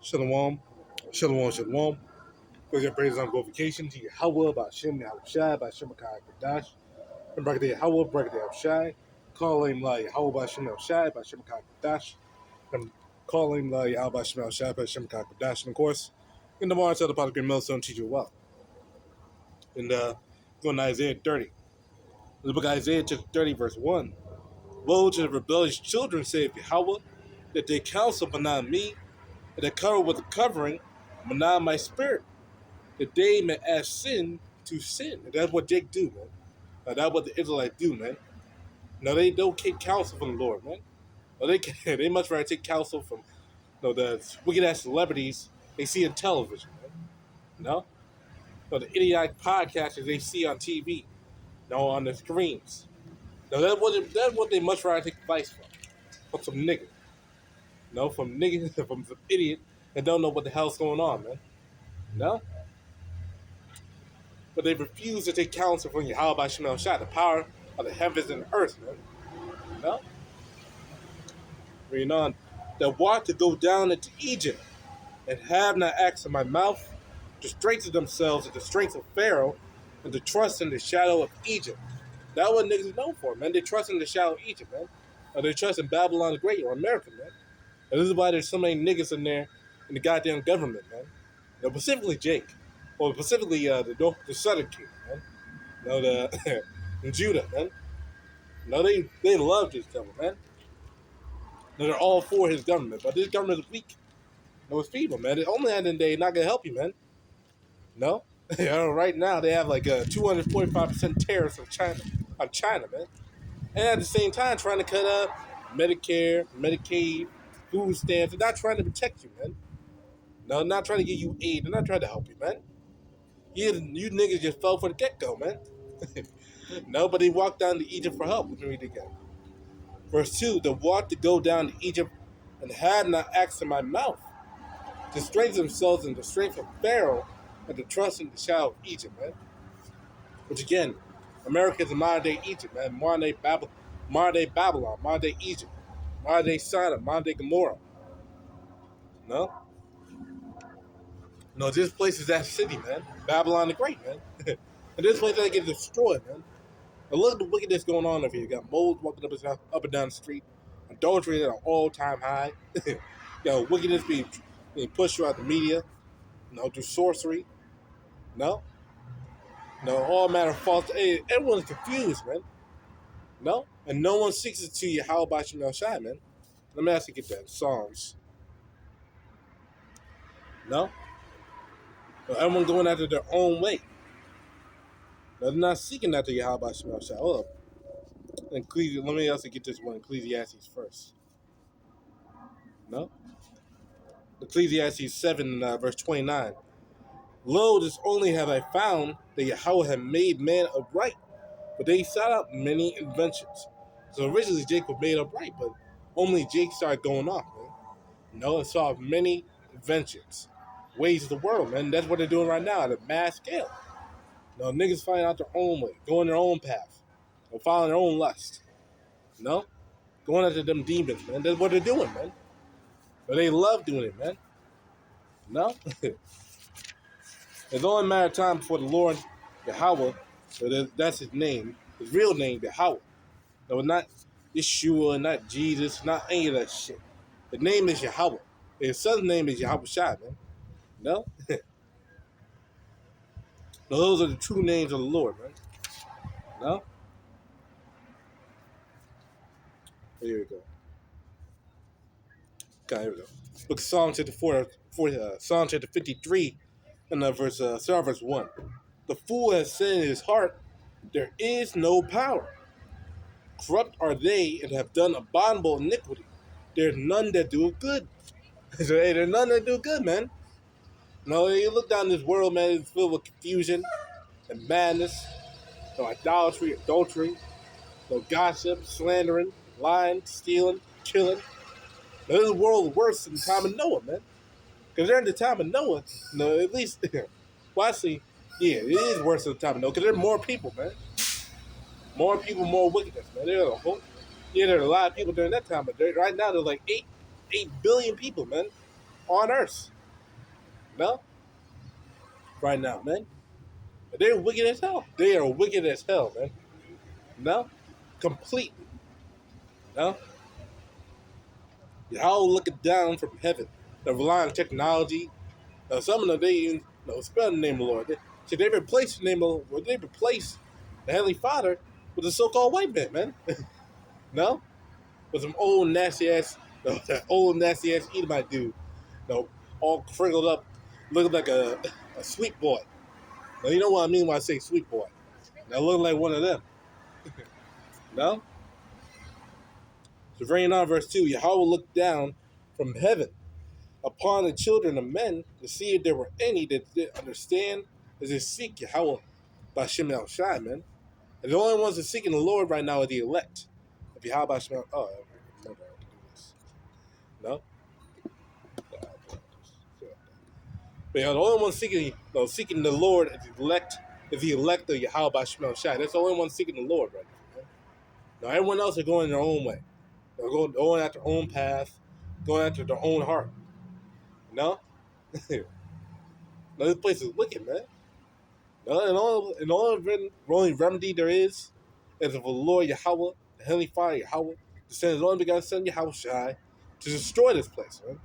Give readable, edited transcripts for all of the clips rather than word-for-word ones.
Shalom, shalom, shalom. With your praise on glorification to Yahawah, BAHASHAM, YAHAWASHI, BAHASHAM, QADASH, and BARAK Yahawah, BARAK YAHAWASHI. Call him YAHAWAH, BAHASHAM, YAHAWASHI, BAHASHAM, QADASH, and call him YAHAWAH, BAHASHAM, YAHAWASHI, BAHASHAM, QADASH, and of course, in the Mars of the Potter Green Millstone, teach you well. And going to Isaiah 30. The book of Isaiah chapter 30, verse 1. Woe to the rebellious children, saith Yahawah, that they counsel but not me, and they cover with a covering, but not my spirit, that they may add sin to sin. And that's what Jake do, man. That's what the Israelites do, man. No, they don't take counsel from the Lord, man. No, they much rather take counsel from the wicked ass celebrities they see on television, man. No, the idiotic podcasters they see on TV, on the screens. No, that's what they much rather take advice from some nigga. No, from niggas, from some idiot that don't know what the hell's going on, man. No? But they refuse to take counsel from Yahawah by Shemel Shah, the power of the heavens and the earth, man. No? Reading on. That want to go down into Egypt and have not acts in my mouth, to strengthen themselves in the strength of Pharaoh, and to trust in the shadow of Egypt. That's what niggas is known for, man. They trust in the shadow of Egypt, man. Or they trust in Babylon the Great or America, man. And this is why there's so many niggas in there in the goddamn government, man. Specifically Jake. Or specifically the Southern King, man. In Judah, man. They love this government, man. They're all for his government, but this government is weak. It's feeble, man. On the end of the day, not gonna help you, man. No? Right now they have like 245% tariffs on China, man. And at the same time trying to cut up Medicare, Medicaid, food stamps. They're not trying to protect you, man. No, not trying to give you aid. They're not trying to help you, man. You niggas just fell for the get-go, man. No, but they walked down to Egypt for help. Let me read it again. Verse 2, the walk to go down to Egypt and had not acts in my mouth, to strengthen themselves in the strength of Pharaoh and to trust in the shadow of Egypt, man. Which again, America is a modern-day Egypt, man. Modern-day Babylon, modern-day Egypt, modern-day Sodom, modern-day Gomorrah. No, this place is that city, man. Babylon the Great, man. And this place that get destroyed, man. And look at the wickedness going on over here. You got moles walking up and down the street. Adultery at an all-time high. Wickedness being pushed throughout the media. Through sorcery. All matter of false. Hey, everyone's confused, man. And no one seeks it to you. How about Shemel Shai, man? Let me ask you get that. Psalms. Everyone going after their own way. They're not seeking after Yahawah Shemel Shai. Hold up. Let me also get this one. Ecclesiastes first. Ecclesiastes 7, verse 29. Lo, this only have I found that Yahawah had made man upright, but they sought out many inventions. So originally Jake was made upright, but only Jake started going off, man. And saw many inventions. Ways of the world, man. That's what they're doing right now at a mass scale. Niggas finding out their own way, going their own path, or following their own lust. Going after them demons, man. That's what they're doing, man. But they love doing it, man. It's only a matter of time before the Lord, Yahawah, so that's his name, his real name, Yahawah. Not Yeshua, not Jesus, not any of that shit. The name is Yahawah. His son's name is YAHAWASHI, man. Those are the true names of the Lord, man. Here we go. Okay, here we go. Book of Psalm chapter Psalm chapter 53, and verse 1. The fool has said in his heart, there is no power. Corrupt are they and have done abominable iniquity. There's none that do good. There's none that do good, man. You look down this world, man, it's filled with confusion and madness, idolatry, adultery, gossip, slandering, lying, stealing, killing. This world is worse than the time of Noah, man. Because during the time of Noah, at least, well, actually, yeah, it is worse than the time of Noah, because there are more people, man. More people, more wickedness, man. There are a lot of people during that time, but right now there's like 8 billion people, man, on Earth. No? Right now, man. They're wicked as hell. They are wicked as hell, man. No? Completely. No? Y'all looking down from heaven. They rely on technology. Some of them, they even spell the name of the Lord. They replace the name of they replace the Heavenly Father with a so-called white man. No? With some old nasty ass, that old nasty ass Edomite dude. All crinkled up, looking like a sweet boy. Now, you know what I mean when I say sweet boy. Now, looking like one of them. No? So, reading on verse 2, Yahweh looked down from heaven upon the children of men to see if there were any that did understand as they seek Yahweh BAHASHAM El Shai, man. And the only ones that seeking the Lord right now are the elect. If Yahweh BAHASHAM El No? But the only one seeking the Lord is the elect of Yahweh BAHASHAM El Shai. That's the only one seeking the Lord right now. Man. Now, everyone else are going their own way. They're going at their own path, going after their own heart. No? No, this place is wicked, man. No, and all the only remedy there is of the Lord Yahweh, the Heavenly Father Yahweh, to send His only begotten Son Yahawashi to destroy this place, man.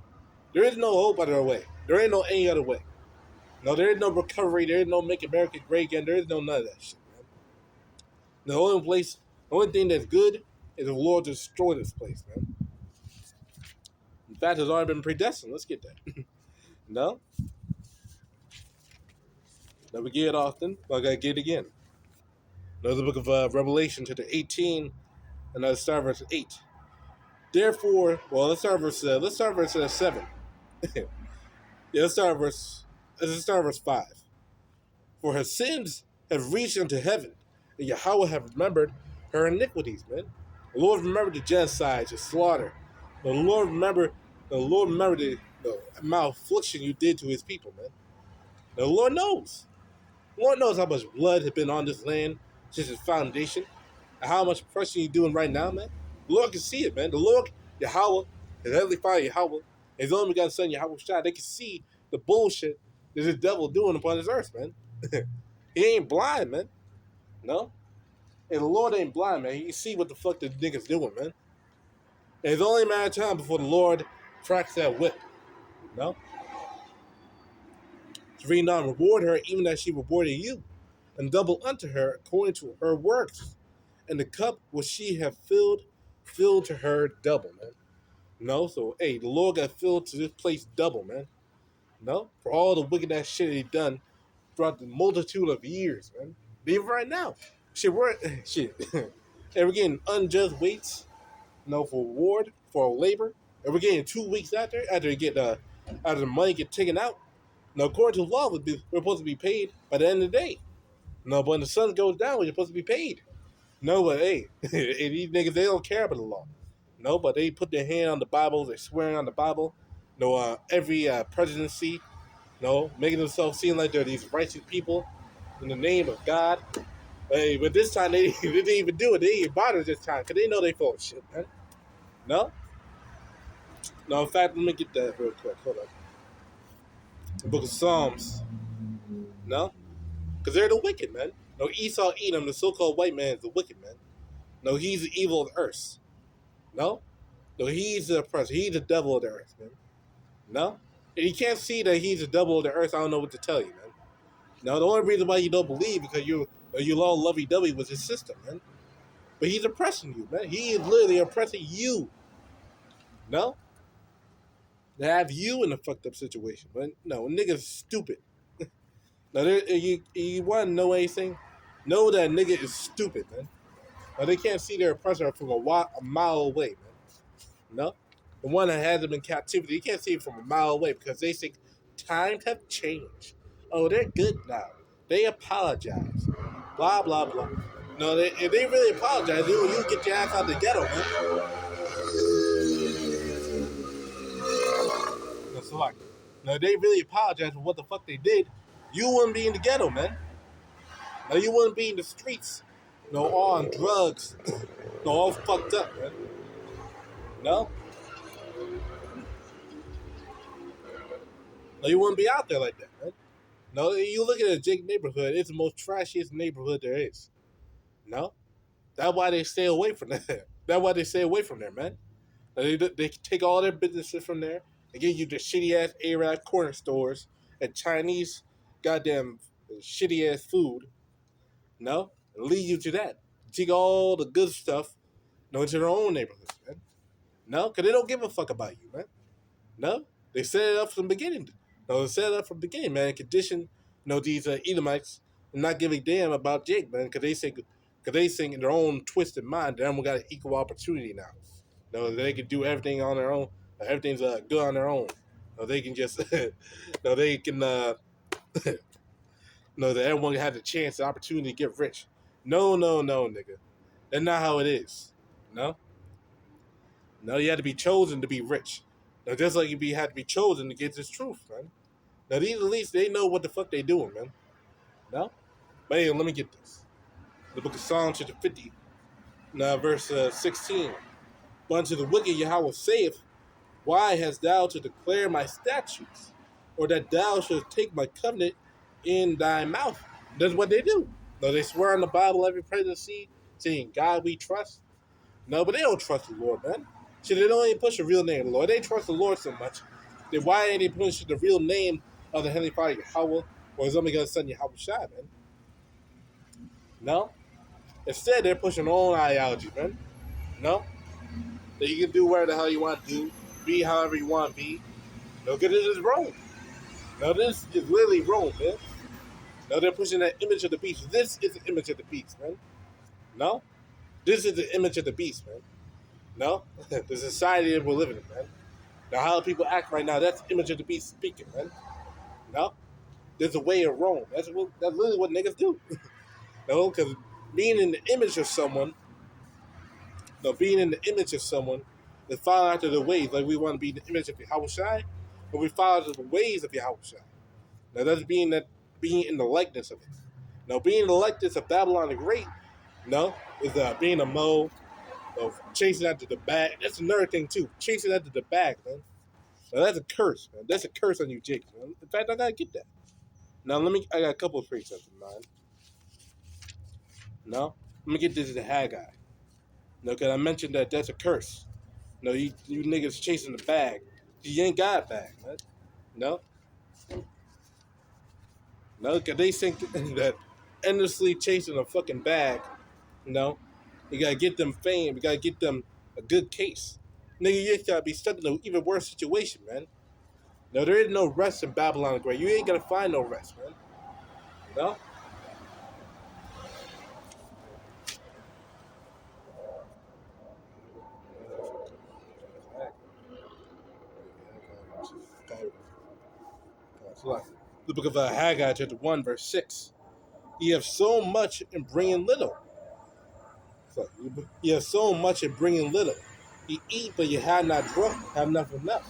There is no hope other way. There ain't no any other way. No, there is no recovery. There is no make America great again. There is no none of that shit, man. The only thing that's good is the Lord to destroy this place, man. In fact, it's already been predestined. Let's get that. No? Never get it often, but I gotta get it again. Another book of Revelation, chapter 18, and let's start verse 8. Therefore, well, let's start verse 7. Yeah, let's start verse 5. For her sins have reached unto heaven, and Yahweh have remembered her iniquities, man. The Lord remembered the genocide, the slaughter. The Lord remembered the amount of affliction you did to His people, man. The Lord knows. The Lord knows how much blood has been on this land since its foundation, and how much oppression you're doing right now, man. The Lord can see it, man. The Lord, Yahweh, His Heavenly Father Yahweh, His only begotten Son Yahawashi, they can see the bullshit that the devil doing upon this earth, man. He ain't blind, man. No? And the Lord ain't blind, man. He can see what the fuck the niggas doing, man. And it's only a matter of time before the Lord cracks that whip. No? To read on, reward her even as she rewarded you, and double unto her according to her works. And the cup which she have filled to her double, man. No? So, hey, the Lord got filled to this place double, man. No? For all the wicked ass shit He done throughout the multitude of years, man. Even right now. Shit, and we're getting unjust weights, for reward for our labor. And we're getting 2 weeks after the money get taken out. Now, according to law, we're supposed to be paid by the end of the day. No, but when the sun goes down, we're supposed to be paid. No, but hey, these niggas, they don't care about the law. No, but they put their hand on the Bible, they're swearing on the Bible. Every presidency, making themselves seem like they're these righteous people in the name of God. Hey, but this time they didn't even do it. They didn't bother this time because they know they full of shit, man. No? No, in fact, let me get that real quick. Hold on. The book of Psalms. No? Because they're the wicked, man. No, Esau, Edom, the so-called white man, is the wicked, man. No, he's the evil of the earth. No? No, he's the oppressor. He's the devil of the earth, man. No? If you can't see that he's the devil of the earth, I don't know what to tell you, man. No, the only reason why you don't believe because you all lovey-dovey with his system, man. But he's oppressing you, man. He is literally oppressing you. No? To have you in a fucked up situation. But no, nigga's stupid. Now, you want to know anything? Know that nigga is stupid, man. Now, they can't see their oppressor from a mile away, man. No? The one that has them in captivity, you can't see it from a mile away because they think times have changed. Oh, they're good now. They apologize. Blah, blah, blah. No, if they really apologize, you get your ass out of the ghetto, man. No, so like, now, if they really apologize for what the fuck they did, you wouldn't be in the ghetto, man. Now, you wouldn't be in the streets. No, all on drugs. No, all fucked up, man. No? No, you wouldn't be out there like that, man. No, you look at the Jake neighborhood, it's the most trashiest neighborhood there is. No? That's why they stay away from that. That's why they stay away from there, man. They take all their businesses from there and give you the shitty ass Arab corner stores and Chinese goddamn shitty ass food. No? And lead you to that. Take all the good stuff, into their own neighborhoods, man. No? Because they don't give a fuck about you, man. No? They set it up from the beginning. No, they set it up from the beginning, man. Condition, these Edomites not giving a damn about Jake, man, because they think in their own twisted mind that everyone got an equal opportunity now. No, they can do everything on their own. Everything's good on their own. No, they can just, no, they can, no, that everyone had the chance, the opportunity to get rich. No, nigga. That's not how it is. No? No, you had to be chosen to be rich. Now, just like you had to be chosen to get this truth, man. Now, these elites, they know what the fuck they doing, man. No? But hey, let me get this. The book of Psalms, chapter 50, now verse 16. But unto the wicked Yahweh saith, why hast thou to declare my statutes, or that thou shouldst take my covenant in thy mouth? That's what they do. No, they swear on the Bible every presidency, saying, God we trust. No, but they don't trust the Lord, man. See, they don't even push the real name of the Lord. They trust the Lord so much. Then why ain't they pushing the real name of the Heavenly Father, Yahweh, or his only God's Son, Yahawashi, man? No? Instead, they're pushing their own ideology, man. No? That you can do whatever the hell you want to do, be however you want to be. No, because it is wrong. No, this is literally wrong, man. No, they're pushing that image of the beast. This is the image of the beast, man. No? This is the image of the beast, man. No? The society that we're living in, man. Now, how people act right now, that's the image of the beast speaking, man. No? There's a way of Rome. That's literally what niggas do. No, because being in the image of someone, is following after the ways. Like we want to be in the image of Yahawashi, but we follow after the ways of Yahawashi. Now, that's being in the likeness of it. Now, being in the likeness of Babylon the Great, is being a mole, of chasing after the bag. That's another thing, too. Chasing after the bag, man. Now, that's a curse, man. That's a curse on you, Jake, man. In fact, I got to get that. Now, I got a couple of precepts in mind. No? Let me get this to Haggai. No, because I mentioned that that's a curse. No, you niggas chasing the bag. You ain't got a bag, man. No? No, because they think that endlessly chasing a fucking bag, you gotta get them fame, you gotta get them a good case. Nigga, you gotta be stuck in an even worse situation, man. No, there is no rest in Babylon the Great. You ain't gonna find no rest, man. No? The book of Haggai, chapter 1, verse 6. You have so much in bringing little. So, you have so much in bringing little. You eat, but you have not drunk, have not enough.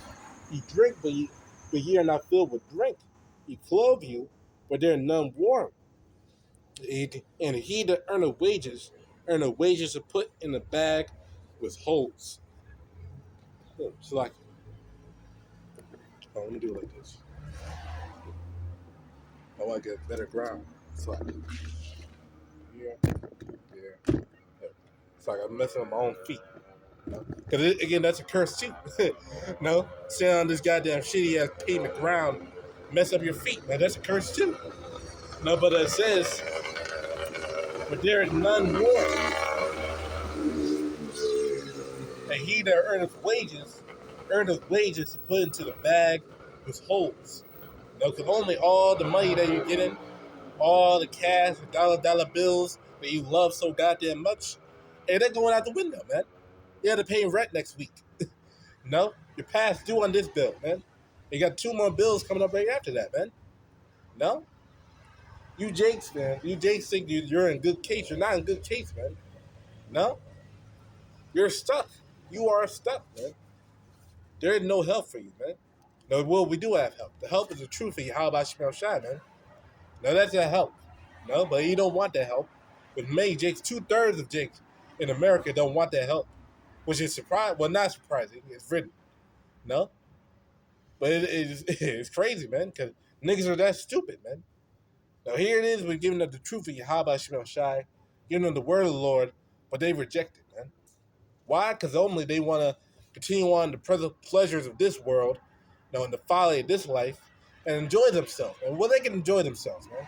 You drink, but ye are not filled with drink. He clothe you, but there are none warm. And he that earneth wages to put in the bag with holes. So like, let me do it like this. I want to get better ground. It's like, yeah. It's like I'm messing with my own feet. Because again, that's a curse too. No, stand on this goddamn shitty ass pavement ground, mess up your feet, man. That's a curse too. No, but it says, but there is none more. And he that earneth wages to put into the bag with holes. No, because only all the money that you're getting, all the cash, the dollar bills that you love so goddamn much, and they're going out the window, man. You have to pay rent next week. No, you're past due on this bill, man. You got 2 more bills coming up right after that, man. No, you Jakes, man. You Jakes think you're in good case. You're not in good case, man. No, you're stuck. You are stuck, man. There is no help for you, man. No, well, we do have help. The help is the truth of YAHAWASHI, man. No, that's that help. No, but you don't want that help. With many Jakes, 2/3 of Jakes in America don't want that help, which is surprising. Well, not surprising. It's written. No, But it's crazy, man, because niggas are that stupid, man. Now here it is, we're giving them the truth of YAHAWASHI, giving them the word of the Lord, but they reject it, man. Why? Because only they want to continue on the present pleasures of this world, and the folly of this life, and enjoy themselves. And well, they can enjoy themselves, man.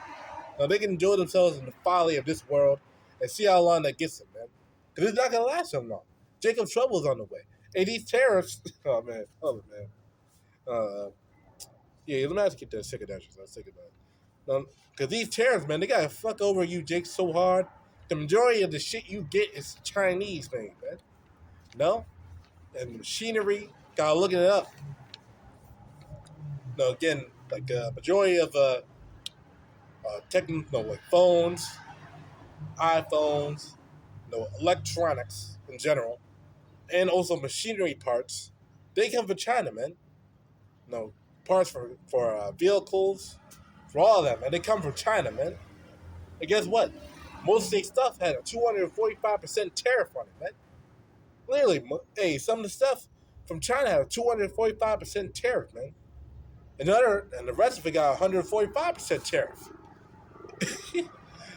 Now they can enjoy themselves in the folly of this world and see how long that gets them, man. Because it's not going to last so long. Jacob's trouble is on the way. Hey, these tariffs, oh man, yeah, let me have to get that second entrance. Let's think about it. Because these tariffs, man, they got to fuck over you, Jake, so hard. The majority of the shit you get is Chinese made, man. No? And machinery, gotta look it up. No, again, like majority of like phones, iPhones, electronics in general, and also machinery parts, they come from China, man. Parts for vehicles, for all of that, man. They come from China, man. And guess what? Most of their stuff had a 245% tariff on it, man. Literally, hey, some of the stuff from China had a 245% tariff, man. And the rest of it got a 145% tariff.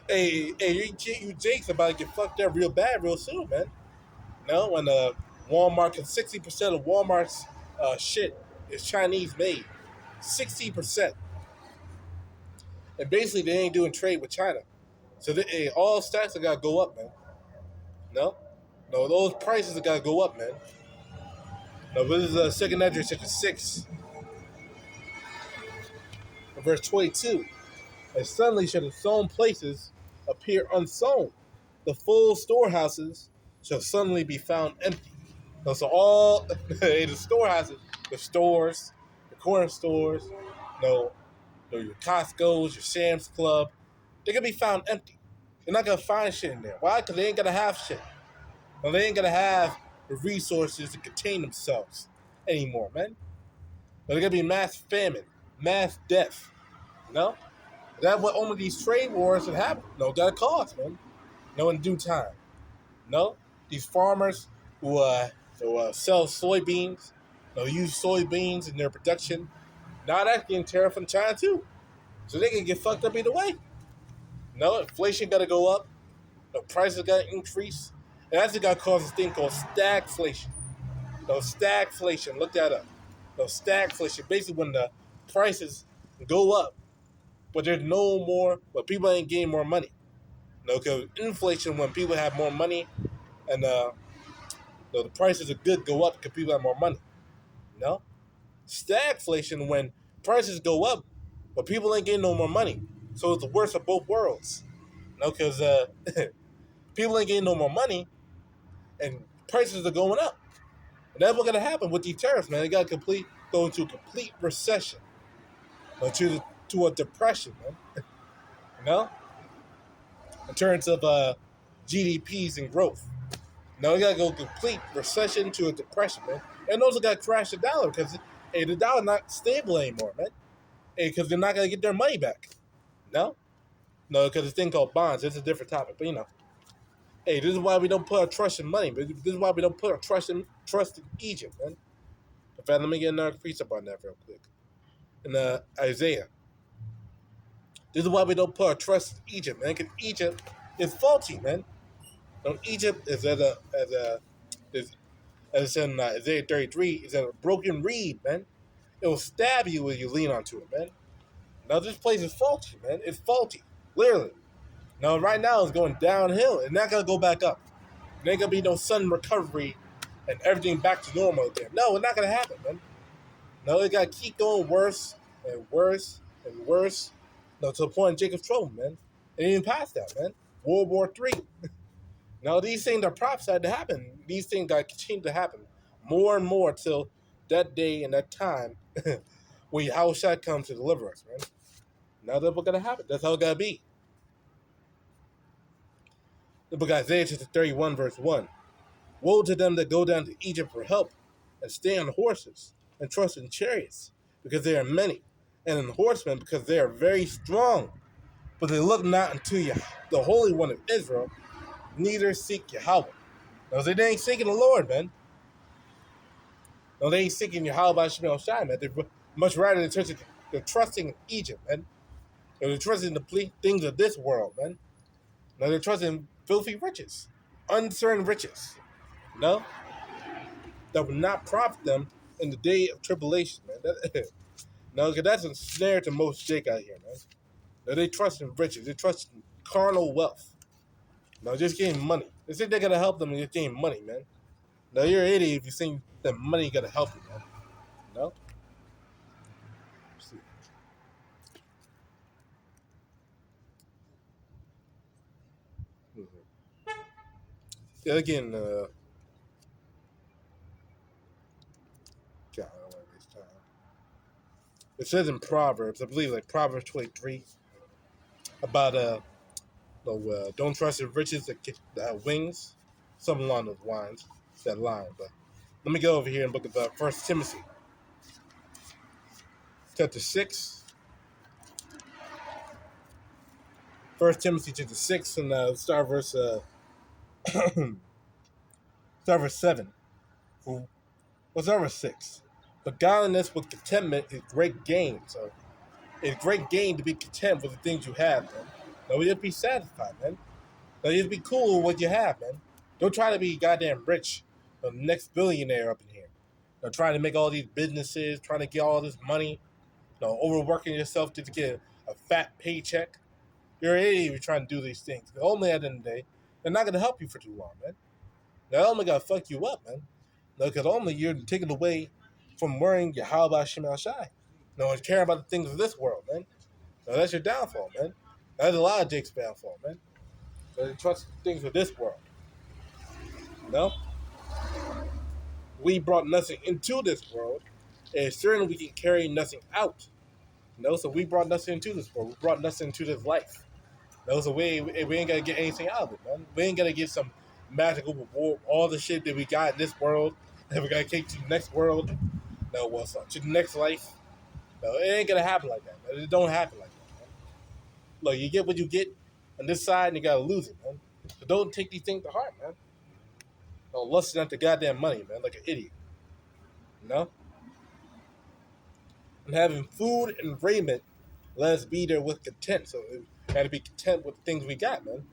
hey, you Jake's about to get fucked up real bad real soon, man. When Walmart, because 60% of Walmart's shit is Chinese made. 60%. And basically, they ain't doing trade with China. So all stocks have got to go up, man. No, those prices have got to go up, man. No, this is second address, chapter 6, verse 22. And suddenly shall the sown places appear unsown. The full storehouses shall suddenly be found empty. So all the storehouses, the stores, the corner stores, your Costco's, your Sam's Club, they're going to be found empty. They're not going to find shit in there. Why? Because they ain't going to have shit. They ain't going to have the resources to contain themselves anymore, man. They're going to be mass famine, mass death. That's what only these trade wars that happen. Gotta cause, man. In due time. These farmers who sell soybeans, use soybeans in their production. Now that's getting tariff from China too, so they can get fucked up either way. Inflation got to go up. The prices got to increase, and that's got to cause this thing called stagflation. Stagflation. Look that up. Stagflation. Basically, when the prices go up, but there's no more, but people ain't getting more money. Because inflation, when people have more money, and the prices of goods go up because people have more money. Stagflation, when prices go up, but people ain't getting no more money. So it's the worst of both worlds. Because people ain't getting no more money, and prices are going up. And that's what's going to happen with these tariffs, man. They got to go into a complete recession. To a depression, man. In terms of GDPs and growth. You got to go complete recession to a depression, man. And those got to crash the dollar because, the dollar not stable anymore, man. Because they're not going to get their money back. Because this thing called bonds. It's a different topic, but this is why we don't put our trust in money. But this is why we don't put our trust in Egypt, man. In fact, let me get another precept on that real quick. In Isaiah. This is why we don't put our trust in Egypt, man. Because Egypt is faulty, man. Egypt is as in Isaiah 33, is a broken reed, man. It will stab you when you lean onto it, man. Now this place is faulty, man. It's faulty, literally. Now right now it's going downhill. It's not gonna go back up. There ain't gonna be no sudden recovery and everything back to normal again. No, it's not gonna happen, man. It gotta keep going worse and worse and worse. To the point of Jacob's trouble, man. It ain't even past that, man. World War III. Now, these things are prophesied to happen. These things got to continue to happen more and more till that day and that time when YAHAWASHI comes to deliver us, man. Now that's what's going to happen. That's how it got to be. The book of Isaiah chapter 31, verse 1. Woe to them that go down to Egypt for help and stay on horses and trust in chariots because they are many, and in horsemen because they are very strong. But they look not unto the Holy One of Israel, neither seek Yahweh. No, they ain't seeking the Lord, man. No, they ain't seeking YAHAWASHI, man. Much rather they're trusting in Egypt, man. They're trusting the things of this world, man. Now they're trusting filthy riches, uncertain riches. No, that will not profit them in the day of tribulation, man. No, because that's a snare to most Jake out here, man. Now they trust in riches, they trust in carnal wealth. No, just getting money. They think they're gonna help them and just getting money, man. Now you're an idiot if you think that money gonna help you, man. No. Yeah, again, God, I don't want to waste time. It says in Proverbs, I believe, like Proverbs 23, about no, don't trust in riches that have wings, something along those lines, that line. But let me go over here and look at the First Timothy, chapter 6. First Timothy chapter 6, and start verse start verse 7. What's verse 6? But godliness with contentment is great gain. So it's great gain to be content with the things you have, man. Now, just be satisfied, man. Now, just be cool with what you have, man. Don't try to be goddamn rich, the next billionaire up in here. Now, trying to make all these businesses, trying to get all this money, overworking yourself to get a fat paycheck. You're an idiot if you're trying to do these things. Because only at the end of the day, they're not going to help you for too long, man. They're only going to fuck you up, man. Because only you're taken away from worrying YAHAWASHI. No one's caring about the things of this world, man. Now, that's your downfall, man. That's a lot of Jake's downfall, man. They trust things of this world. No? We brought nothing into this world, and certainly we can carry nothing out. So we brought nothing into this world. We brought nothing into this life. So we ain't gonna get anything out of it, man. We ain't gonna get some magical reward, all the shit that we got in this world, and we gotta take to the next world. No, what's up? To the next life. No, it ain't gonna happen like that, man. It don't happen like that, man. Look, you get what you get on this side, and you gotta lose it, man. So don't take these things to heart, man. Don't lust after goddamn money, man, like an idiot. You know? And having food and raiment, let us be there with content. So we gotta be content with the things we got, man.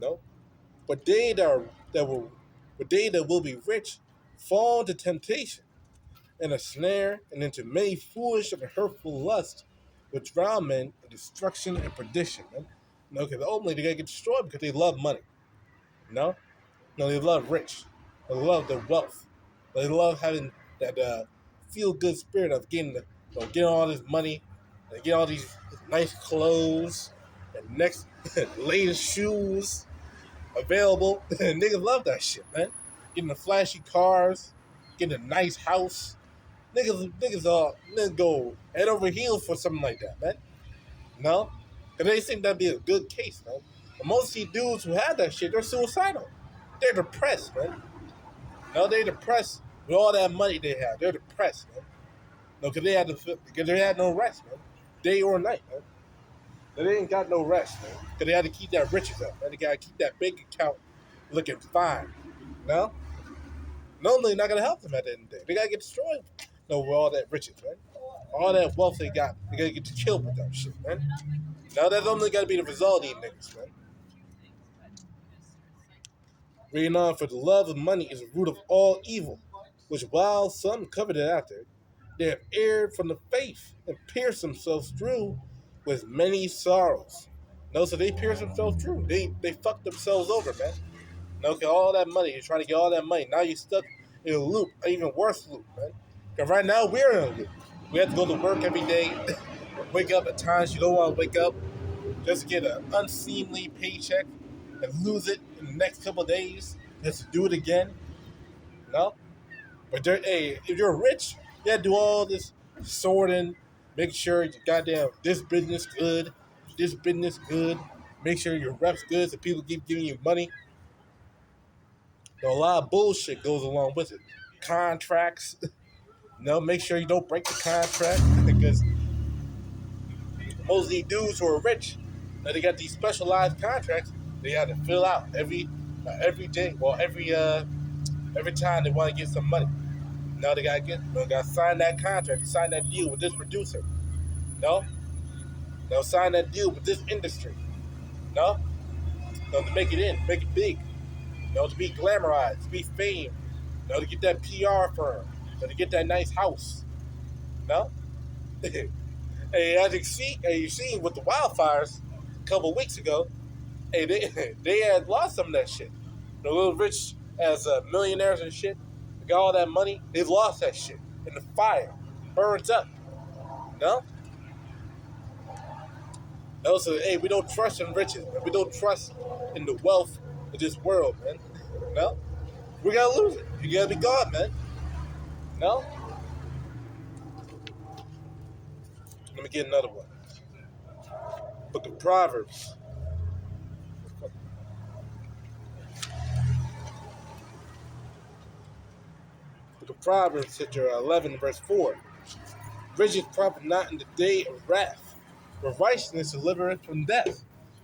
No? But they that will be rich fall into temptation and a snare and into many foolish and hurtful lusts, which drown men in destruction and perdition, man. Because ultimately they gotta get destroyed because they love money. No, they love rich. They love their wealth. They love having that feel good spirit of getting all this money, and get all these nice clothes and next latest shoes available. Niggas love that shit, man. Getting the flashy cars, getting a nice house. Niggas go head over heels for something like that, man. No? Because they think that'd be a good case, man. But most of these dudes who have that shit, they're suicidal. They're depressed, man. No, they're depressed with all that money they have. They're depressed, man. No, because they had no rest, man. Day or night, man. They ain't got no rest, man. Because they had to keep that riches up, man. They got to keep that bank account looking fine. No? Normally, not going to help them at the end of the day. They got to get destroyed. No, with all that riches, man. All that wealth they got, they got to get killed with that shit, man. Now, that's only got to be the result of these niggas, man. Reading on, for the love of money is the root of all evil, which while some coveted after, they have erred from the faith and pierced themselves through with many sorrows. No, so they pierced themselves through. They fucked themselves over, man. No, get all that money. You're trying to get all that money. Now you're stuck in a loop, an even worse loop, man. Because right now we're in a loop. We have to go to work every day, wake up at times you don't want to wake up, just to get an unseemly paycheck and lose it in the next couple of days, just to do it again. No? But if you're rich, you gotta do all this sorting, make sure you goddamn this business good, make sure your rep's good so people keep giving you money. A lot of bullshit goes along with it. Contracts. Make sure you don't break the contract because most of these dudes who are rich, they got these specialized contracts they have to fill out every day. Well, every time they want to get some money. No, they gotta sign that contract, sign that deal with this producer. No, they'll sign that deal with this industry. No, no, to make it in, make it big. No, to be glamorized, to be famed. No, to get that PR firm. No, to get that nice house. No. Hey, as you seen with the wildfires a couple weeks ago, hey, they had lost some of that shit. The little rich as millionaires and shit, they got all that money. They lost that shit in the fire, burns up. No, no. So hey, we don't trust in riches, man. We don't trust in the wealth of this world, man. No, we gotta lose it. You gotta be God, man. No. Let me get another one. Book of Proverbs. Book of Proverbs, chapter 11, verse 4. Riches profit not in the day of wrath, but righteousness delivereth from death.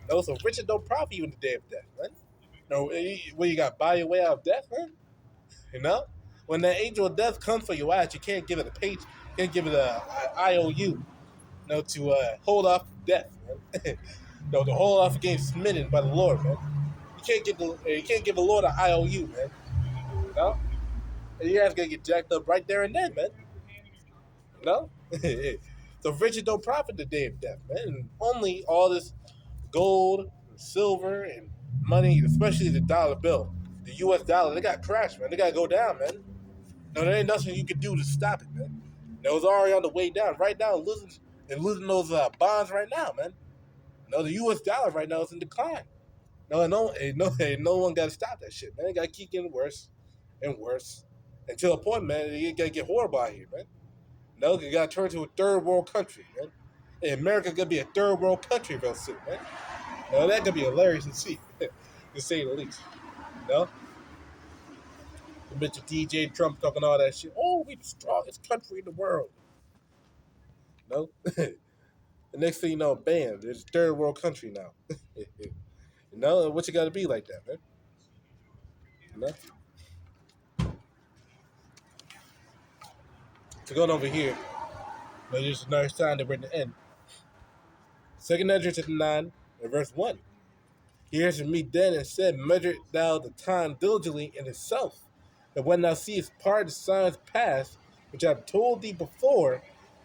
No, so riches don't profit you in the day of death, man. No, when you got to buy your way out of death, man. You know, when that angel of death comes for your ass, you can't give it a page, you can't give it a IOU, to hold off death, man. No, to hold off against smitten by the Lord, man. You can't give the Lord an IOU, man. You know, and your ass gonna get jacked up right there and then, man. You know, the riches don't profit the day of death, man. And only all this gold, and silver, and money, especially the dollar bill, the U.S. dollar, they got crashed, man. They got to go down, man. No, there ain't nothing you can do to stop it, man. It was already on the way down. Right now, losing those bonds right now, man. No, the U.S. dollar right now is in decline. No one got to stop that shit, man. It got to keep getting worse and worse until a point, man. It got to get horrible out here, man. No, it got to turn to a third world country, man. And America's gonna be a third world country real soon, man. Now that could be hilarious to see, to say the least. No, the Mr. DJ Trump talking all that shit. Oh, we the strongest country in the world. No, the next thing you know, bam, there's a third world country now. You know what you got to be like that, man. You know? So going over here, there's another sign that we're in the end. Second Ezra chapter 9 and verse 1. He answered me then and said, measure thou the time diligently in itself, that when thou seest part of the signs past, which I have told thee before,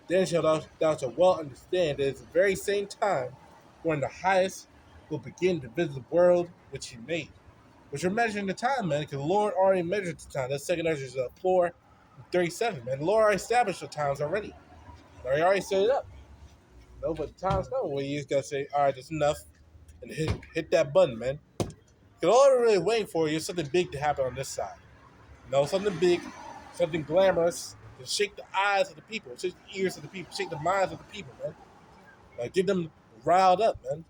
then shalt thou shalt well understand that it is the very same time when the highest will begin to visit the world which he made. Which you're measuring the time, man, because the Lord already measured the time. That's second Ezra 4:37, man. The Lord already established the times already. He already set it up. No, but the time's coming where you just gotta say, all right, that's enough, and hit that button, man. Because all we're really waiting for is something big to happen on this side. Something big, something glamorous to shake the eyes of the people, shake the ears of the people, shake the minds of the people, man. Get them riled up, man.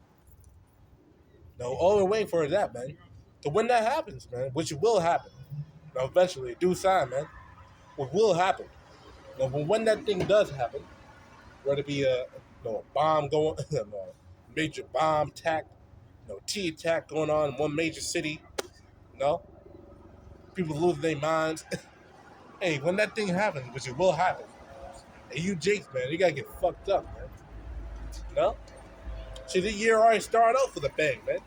All we're waiting for is that, man. So when that happens, man, which will happen, eventually, due time, man, what will happen. When that thing does happen, whether it be a bomb going, major bomb attack, T attack going on in one major city, people losing their minds. Hey, when that thing happens, which it will happen, hey, you Jakes, man, you gotta get fucked up, man. See, the year already started off with a bang, man.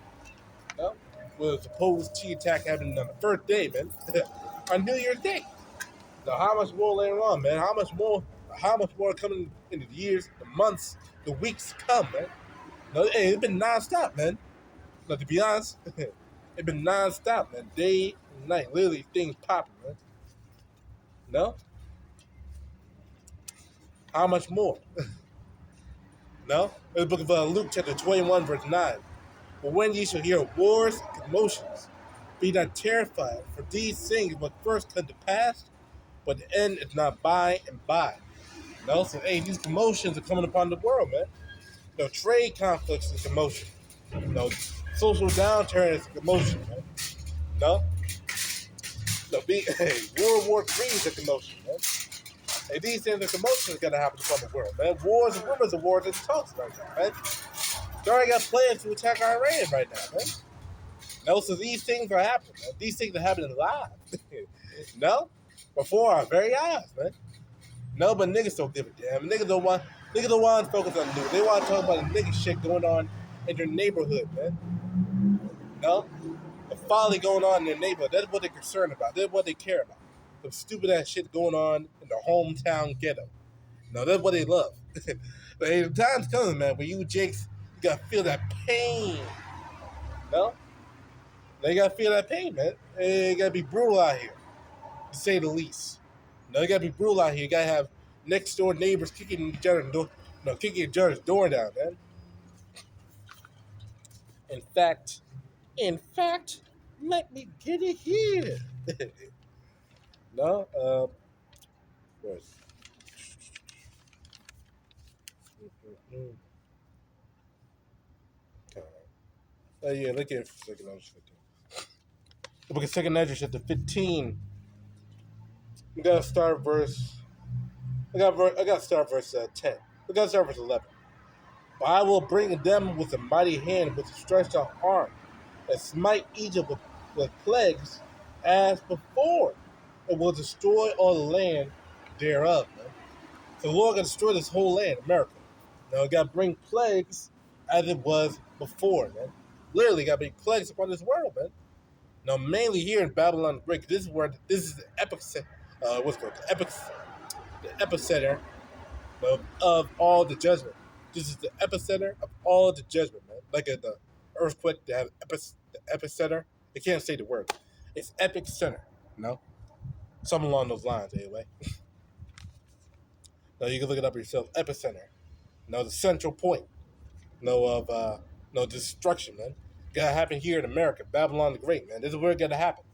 With a supposed T attack happening on the first day, man. On New Year's Day. Now, how much more later on, man? How much more coming in the years, the months, the weeks to come, man? Hey, it's been nonstop, man. To be honest, it's been nonstop, man. Day and night, literally things popping, man. How much more? In the book of Luke, chapter 21, verse 9. But when ye shall hear wars and commotions, be not terrified, for these things must first come to pass, but the end is not by and by. So, hey, these commotions are coming upon the world, man. Trade conflicts is commotion. Social downturn is commotion, man. World War III is a commotion, man. Hey, these things are commotions gonna happen upon the world, man. Wars and rumors of wars and talks right now, man. They already got plans to attack Iran right now, man. So these things are happening, man. These things are happening live. before our very eyes, man. No, but niggas don't give a damn. Niggas don't want to focus on the news. They want to talk about the nigga shit going on in their neighborhood, man. No? The folly going on in their neighborhood. That's what they're concerned about. That's what they care about. The stupid ass shit going on in the hometown ghetto. No, that's what they love. But hey, the time's coming, man, when you Jakes, you gotta feel that pain. No? They gotta feel that pain, man. It gotta be brutal out here, to say the least. No, you gotta be brutal out here. You gotta have next door neighbors kicking each other's door, kicking each other's door down, man. In fact, let me get it here. No, where's yeah, look at second Ezra. Look at second Ezra chapter 15. We gotta start verse. I gotta start verse 10. We gotta start verse 11. But I will bring them with a mighty hand, with a stretched out arm, and smite Egypt with plagues as before, and will destroy all the land thereof. Man. So the Lord got to destroy this whole land, America. Now, it got to bring plagues as it was before, man. Literally, got to bring plagues upon this world, man. Now, mainly here in Babylon the Great, this is the epicenter, the epicenter of all the judgment. This is the epicenter of all the judgment, man. Like the earthquake, they have the epicenter. I can't say the word. It's epic center, something along those lines, anyway. Now you can look it up yourself. Epicenter. The central point. Destruction, man. Gotta happen here in America, Babylon the Great, man. This is where it gotta happen.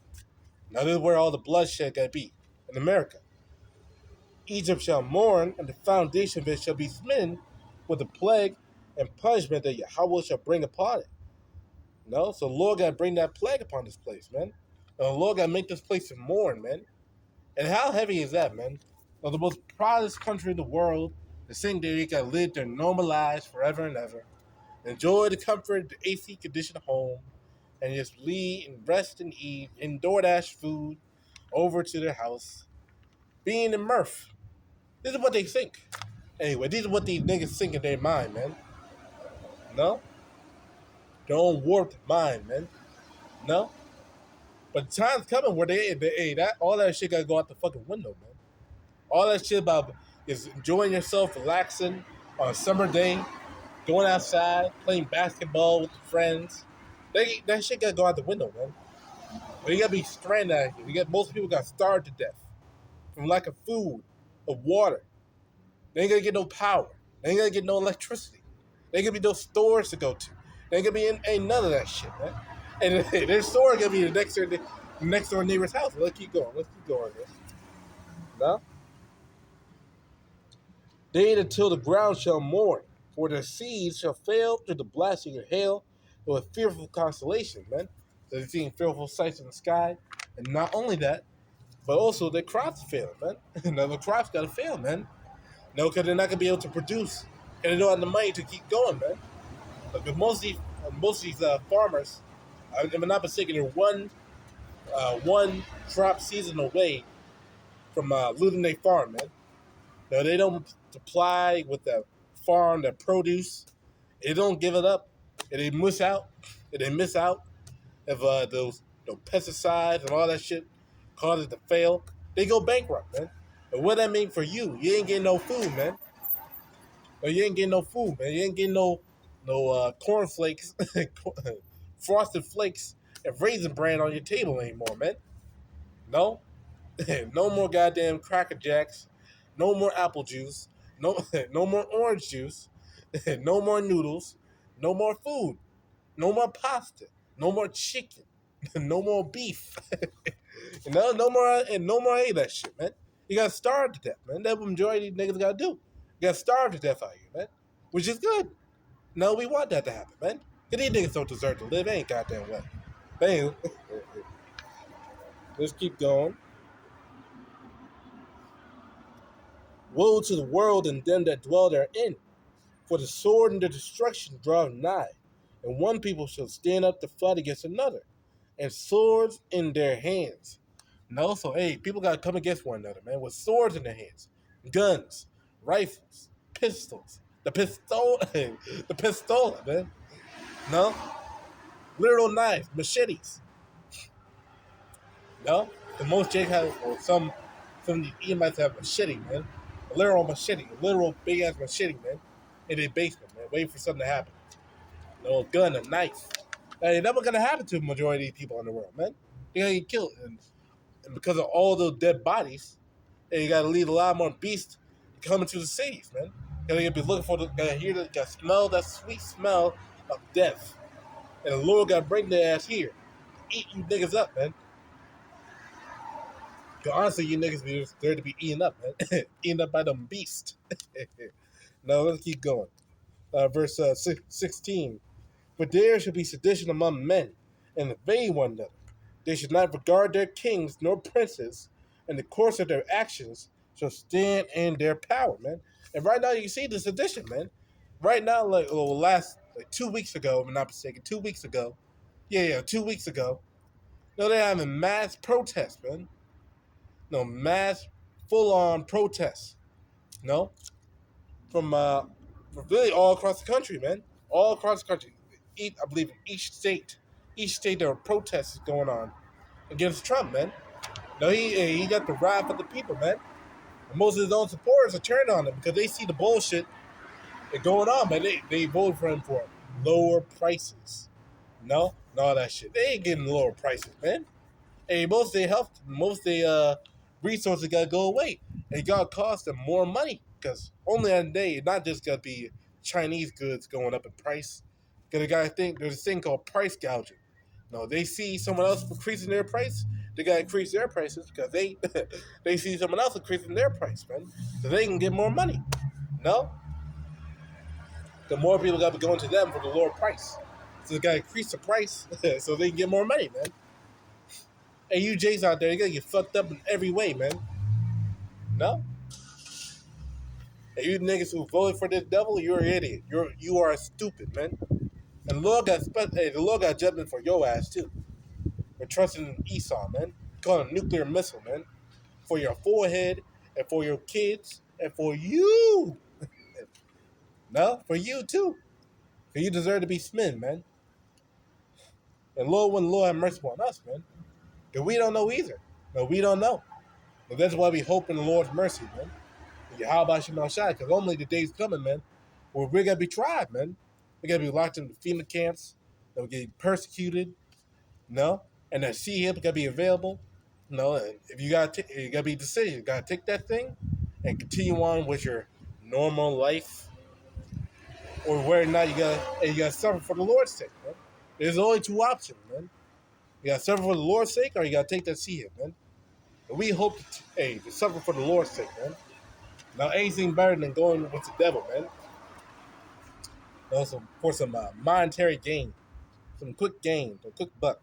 Now this is where all the bloodshed gotta be in America. Egypt shall mourn, and the foundation of it shall be smitten with the plague and punishment that Yahawah shall bring upon it. So the Lord gotta bring that plague upon this place, man. And the Lord gotta make this place to mourn, man. And how heavy is that, man? The most proudest country in the world, the same day they gotta live their normal lives forever and ever. Enjoy the comfort of the AC conditioned home, and just leave and rest and eat and DoorDash food over to their house. Being in mirth. This is what they think. Anyway, these are what these niggas think in their mind, man. No? Their own warped mind, man. No? But the time's coming where all that shit gotta go out the fucking window, man. All that shit about is enjoying yourself, relaxing on a summer day, going outside, playing basketball with your friends. That shit gotta go out the window, man. But you gotta be stranded out here. Most people got starved to death from lack of food, of water. They ain't gonna get no power. They ain't gonna get no electricity. There ain't gonna be no stores to go to. There ain't gonna be ain't none of that shit, man. And their store gonna be the next door neighbor's house. Let's keep going, man. No? They until the ground shall mourn, for their seeds shall fail through the blasting of hail, and with fearful constellations, man. So they're seeing fearful sights in the sky. And not only that, but also their crops fail, man. Now the crops gotta fail, man. No, because they're not gonna be able to produce, and they don't have the money to keep going, man. Because most of these farmers, if I'm not mistaken, they're one crop season away from losing their farm, man. Now they don't supply with the farm, the produce. They don't give it up, and they miss out. If those pesticides and all that shit cause it to fail, they go bankrupt, man. And what that mean for you? You ain't getting no food, man. Or you ain't getting no food, man. You ain't getting no cornflakes, frosted flakes, and raisin bran on your table anymore, man. No, no more goddamn Cracker Jacks, no more apple juice, no more orange juice, no more noodles, no more food, no more pasta, no more chicken, no more beef, no more any of that shit, man. You gotta starve to death, man. That's what majority of these niggas gotta do. You gotta starve to death out here, man. Which is good. No, we want that to happen, man. Cause these niggas don't deserve to live. They ain't goddamn way. Bam. Let's keep going. Woe to the world and them that dwell therein, for the sword and the destruction draw nigh, and one people shall stand up to fight against another, and swords in their hands. No, so hey, people gotta come against one another, man, with swords in their hands, guns, rifles, pistols, the pistol, the pistola, man. No, literal knives, machetes. No, the most Jake has, or some of the Edomites have machete, man, a literal big ass machete, man, in their basement, man, waiting for something to happen. No, a gun, a knife. Hey, that's what's gonna happen to the majority of these people in the world, man. They're gonna get killed, and because of all those dead bodies, and you gotta leave a lot more beasts coming to the cities, man. You gotta be looking for gotta smell that sweet smell of death. And the Lord gotta bring their ass here. Eat you niggas up, man. Cause honestly, you niggas be there to be eaten up, man. Eaten up by them beasts. Now let's keep going. Verse 16. But there should be sedition among men, and invade one another. They should not regard their kings nor princes, and the course of their actions shall stand in their power, man. And right now, you see the sedition, man. Right now, last 2 weeks ago, if I'm not mistaken, 2 weeks ago, 2 weeks ago, no, they're having mass protests, man. No, mass, full-on protests. No, from really all across the country, man. All across the country. I believe in each state there are protests going on against Trump, man. No, he got the wrath of the people, man. And most of his own supporters are turned on him because they see the bullshit that's going on, man. They voted for him for lower prices. No, and all that shit. They ain't getting lower prices, man. Hey, most of their health, most of their resources gotta go away. It gotta cost them more money because only on the day, it's not just gonna be Chinese goods going up in price. Because they gotta think there's a thing called price gouging. No, they see someone else increasing their price, they gotta increase their prices because they they see someone else increasing their price, man, so they can get more money. No, the more people gotta be going to them for the lower price, so they gotta increase the price so they can get more money, man. Hey, you Jays out there, you gotta get fucked up in every way, man. No? Hey, you niggas who voted for this devil, you're an idiot. You are stupid, man. And the Lord got judgment for your ass too. For trusting in Esau, man. Calling a nuclear missile, man. For your forehead and for your kids and for you. No, for you too. Because you deserve to be smitten, man. And when the Lord have mercy on us, man. Because we don't know either. No, we don't know. But that's why we hope in the Lord's mercy, man. YAHAWASHI, because only the day's coming, man, where we're going to be tried, man. We're going to be locked in the FEMA camps. We're getting persecuted, no? And that CHIP got to be available, no? And if you got to be a decision. You got to take that thing and continue on with your normal life, or where or not you got to suffer for the Lord's sake, man. There's only two options, man. You got to suffer for the Lord's sake, or you got to take that CHIP, man. And we hope to suffer for the Lord's sake, man. Now, anything better than going with the devil, man. Also, for some monetary gain, some quick gain, some quick buck,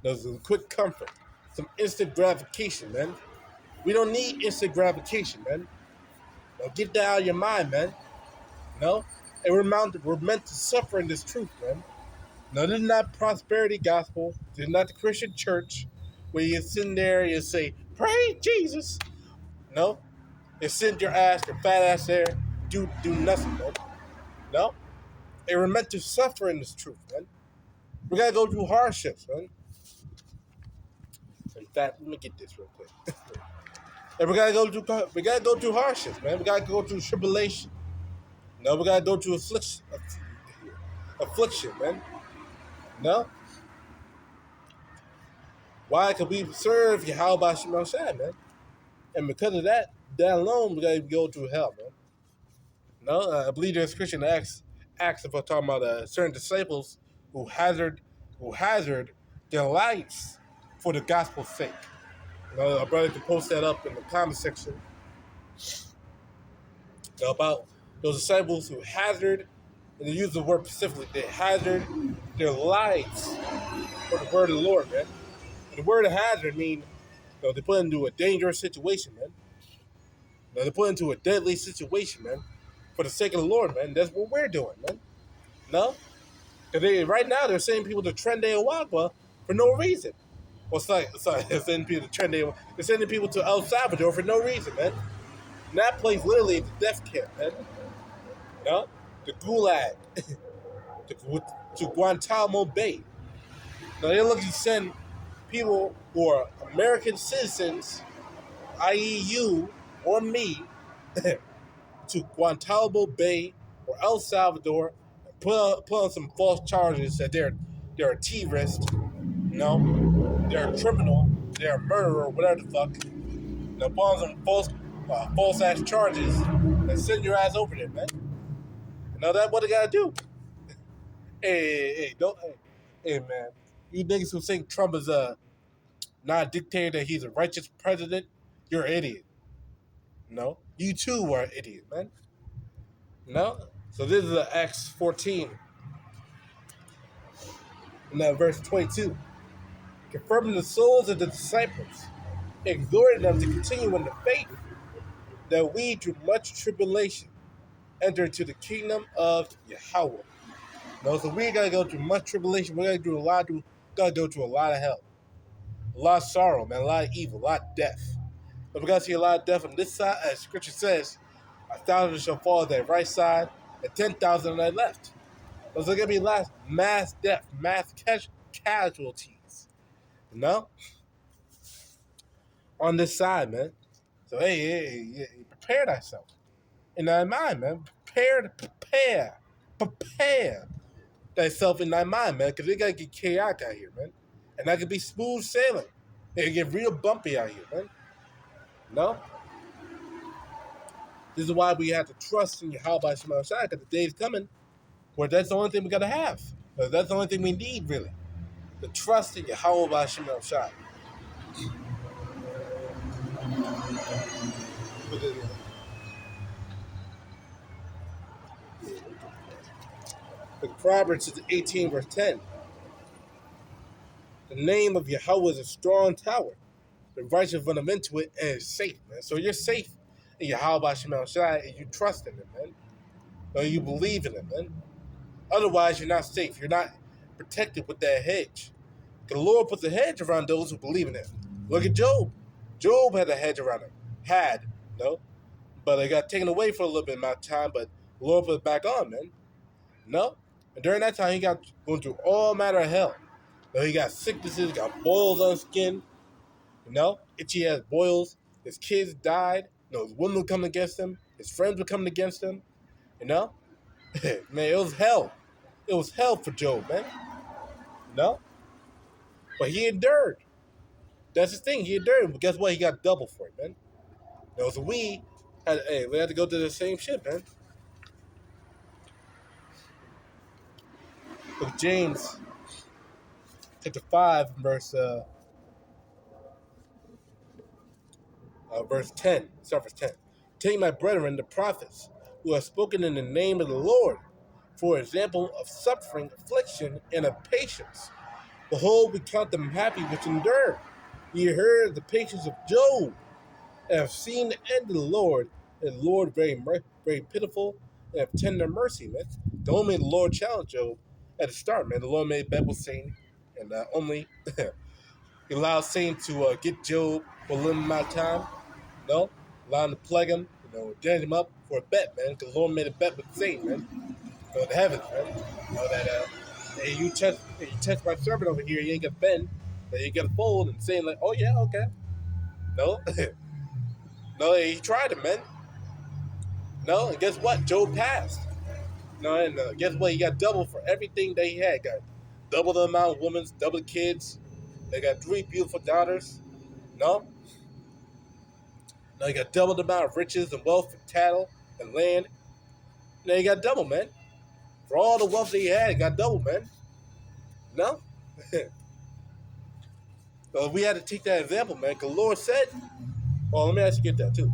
some quick comfort, some instant gratification, man. We don't need instant gratification, man. Now, get that out of your mind, man. No? And we're meant to suffer in this truth, man. No, this is not prosperity gospel. This is not the Christian church where you sit in there and you say, praise Jesus. No? You sit your fat ass there, do nothing, man. No? And we're meant to suffer in this truth, man. We gotta go through hardships, man. In fact, let me get this real quick. And we gotta go through hardships, man. We gotta go through tribulation. No, we gotta go through affliction, man. No? Why? Because we serve YAHAWASHI, man. And because of that alone, we gotta go through hell, man. No, I believe there's Christian acts if we're talking about certain disciples who hazard their lives for the gospel's sake. You know, our brother can post that up in the comment section, you know, about those disciples who hazard, and they use the word specifically, they hazard their lives for the word of the Lord, man. And the word of hazard means, you know, they put into a dangerous situation, man. You know, they put into a deadly situation, man, for the sake of the Lord, man. That's what we're doing, man. No? Because right now they're sending people to Trende Awagwa for no reason. they're sending people to Trinidad. They're sending people to El Salvador for no reason, man. And that place literally is a death camp, man. You know? The Gulag. to Guantanamo Bay. Now they're looking to send people who are American citizens, i.e. you or me, to Guantanamo Bay or El Salvador and put on some false charges that they're a terrorist, you know, they're a criminal, they're a murderer, whatever the fuck. They'll put on some false ass charges and send your ass over there, man. You know that what they gotta do? Hey, man. You niggas who think Trump is not a dictator, that he's a righteous president, you're an idiot. No, you too are an idiot, man. No. So this is Acts 14, and verse 22, confirming the souls of the disciples, exhorting them to continue in the faith, that we, through much tribulation, enter into the kingdom of Yahawah. No, so we gotta go through much tribulation. We gotta go through a lot of hell, a lot of sorrow, man, a lot of evil, a lot of death. But we gotta see a lot of death on this side, as Scripture says, 1,000 shall fall on their right side, and 10,000 on their left. Those are gonna be mass death, mass casualties. You know, on this side, man. So hey, prepare thyself. In thy mind, man. Prepare thyself in thy mind, man, because it gotta get chaotic out here, man. And that could be smooth sailing. It can get real bumpy out here, man. No? This is why we have to trust in Yahawah Shema Shai, because the day is coming where that's the only thing we gotta have. That's the only thing we need, really. The trust in Yahawah Shema Shai. The Proverbs 18, verse 10. The name of Yahawah is a strong tower. The righteous run into it and it's safe, man. So you're safe in Yahawah Shema Shai and you trust in him, man. Or you believe in him, man. Otherwise, you're not safe. You're not protected with that hedge. The Lord puts a hedge around those who believe in him. Look at Job. Job had a hedge around him. No? But it got taken away for a little bit amount of time, but the Lord put it back on, man. No? And during that time, he got going through all manner of hell. He got sicknesses, got boils on his skin. Itchy ass boils. His kids died. His women were coming against him. His friends were coming against him. Man, it was hell. It was hell for Job, man. But he endured. That's the thing. He endured. But guess what? He got double for it, man. So we had to go through the same shit, man. Look, James chapter 5, verse 10. Start verse 10. Take my brethren, the prophets, who have spoken in the name of the Lord, for example of suffering, affliction, and of patience. Behold, we count them happy which endure. Ye heard the patience of Job, and have seen the end of the Lord, and the Lord very pitiful, and have tender mercy, man. The only the Lord challenged Job at the start, man. The Lord made bed with Satan, and only he allowed Satan to get Job for a little amount of time, allow him to plague him, get him up for a bet, man, because the Lord made a bet with Satan, man. The heavens, man. That hey, you test my servant over here, you ain't gonna bend, then you get a fold, and saying like, oh yeah, okay. No, no, he tried it, man. No, and guess what? Job passed. No, and guess what? He got double for everything that he had. Got double the amount of women, double the kids. They got 3 beautiful daughters. No, he got double the amount of riches and wealth and cattle and land. Now he got double, man. For all the wealth that he had, he got double, man. No? So we had to take that example, man, because the Lord said, well, let me actually get that too.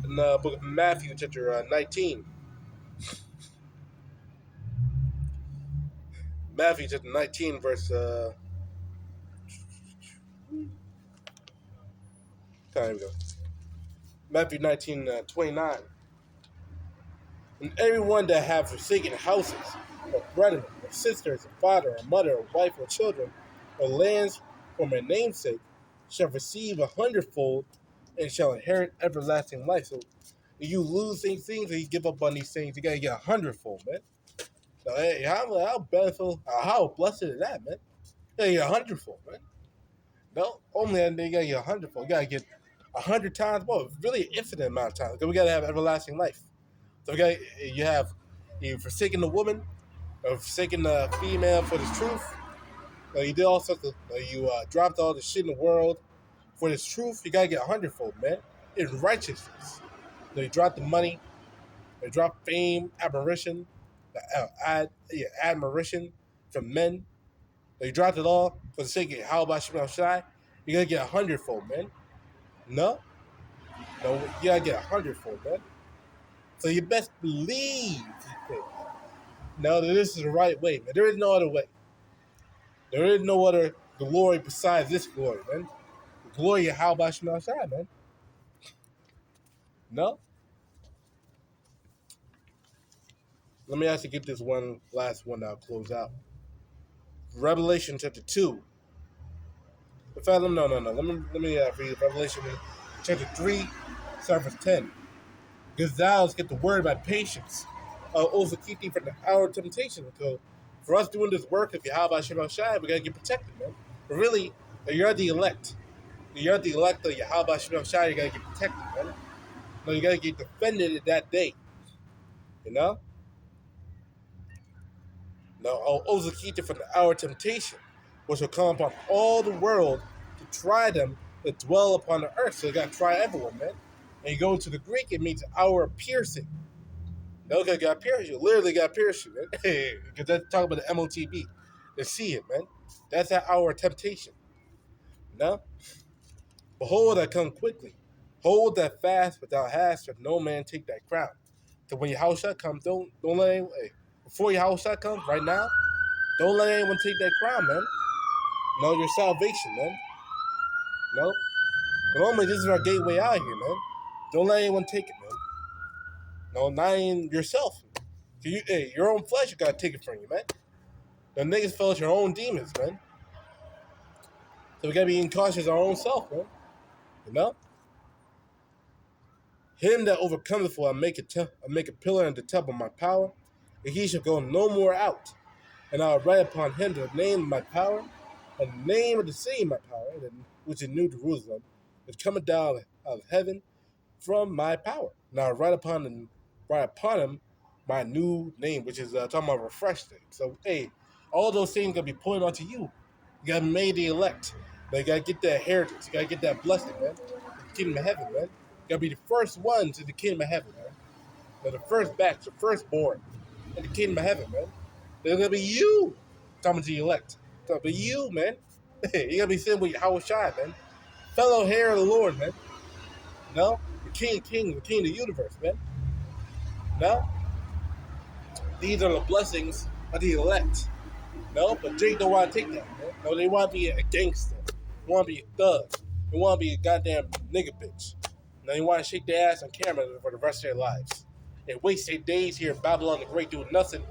In the book of Matthew, chapter 19. Matthew, chapter 19, verse... time we go. Matthew 19, 29. And everyone that have forsaken houses, or brethren, or sisters, or father, or mother, or wife, or children, or lands for my namesake shall receive 100-fold and shall inherit everlasting life. So if you lose these things or you give up on these things, you gotta get 100-fold, man. So, hey, how benefit, how blessed is that, man? You gotta get 100-fold, man. No, only that you gotta get 100-fold. You gotta get 100 times more. Really, infinite amount of times. Because we gotta have everlasting life. So you forsaken the woman, or forsaken the female for this truth. You did all sorts of. You dropped all the shit in the world for this truth. You gotta get 100-fold, man. In righteousness. You dropped the money. You dropped fame, admiration, admiration from men. You dropped it all for the sake of YAHAWASHI. You gotta get 100-fold, man. No, you gotta get 100-fold, man. So you best believe that this is the right way, man. There is no other way. There is no other glory besides this glory, man. The glory of YAHAWASHI, man. No? Let me actually get this one last one I'll close out. Revelation chapter 2. In fact, no. Let me read Revelation chapter 3, verse 10. Because thou get the word by patience. Also keep thee from the hour of temptation. So for us doing this work of YAHAWASHI, we gotta get protected, man. But really, you're the elect. You're the elect of YAHAWASHI, you gotta get protected, man. No, you gotta get defended in that day. You know? Now, also keep it from the hour of temptation, which will come upon all the world to try them that dwell upon the earth. So you gotta try everyone, man. And you go to the Greek, it means hour of piercing. No, you got pierced. You literally got pierced, man. Because that's talking about the MOTB. They see it, man. That's that hour of temptation. No? Behold, I come quickly. Hold that fast without hast, if no man take that crown. So when your house shut comes, don't let anyone. Before your house shut comes, right now, don't let anyone take that crown, man. No, your salvation, man. No. But normally this is our gateway out here, man. Don't let anyone take it, man. No, not even yourself. Your own flesh, you gotta take it from you, man. The niggas felt your own demons, man. So we gotta be cautious of our own self, man. You know? Him that overcometh will I make a pillar in the temple of my power, and he shall go no more out. And I will write upon him the name of my power, and the name of the city of my power, which is New Jerusalem, which cometh down out of heaven from my power. And I will write upon him my new name, which is talking about refresh thing. So, hey, all those things gonna be pointed onto you. You gotta be made the elect. You gotta get that heritage. You gotta get that blessing, man. The kingdom of heaven, man. You gotta be the first one to the kingdom of heaven, man. You're the first batch, the firstborn in the kingdom of heaven, man. They're gonna be you. Talking to the elect. Talking to you, man. You gotta be sitting with YAHAWASHI, man. Fellow heir of the Lord, man. No? The king, the king of the universe, man. No? These are the blessings of the elect. No? But Jake don't want to take that, man. No, they want to be a gangster. They want to be a thug. They want to be a goddamn nigga bitch. No, they want to shake their ass on camera for the rest of their lives. And waste their days here in Babylon the Great doing nothing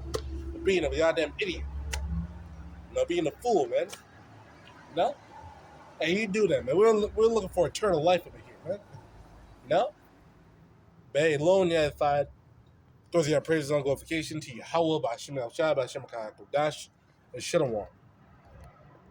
but being a goddamn idiot. No, being a fool, man. No? And you do that, man. We're looking for eternal life over here, man. No? But hey, lo and yadified. Those are your praises on glorification to Yahawah, BAHASHAM, QADASH, and Shalom.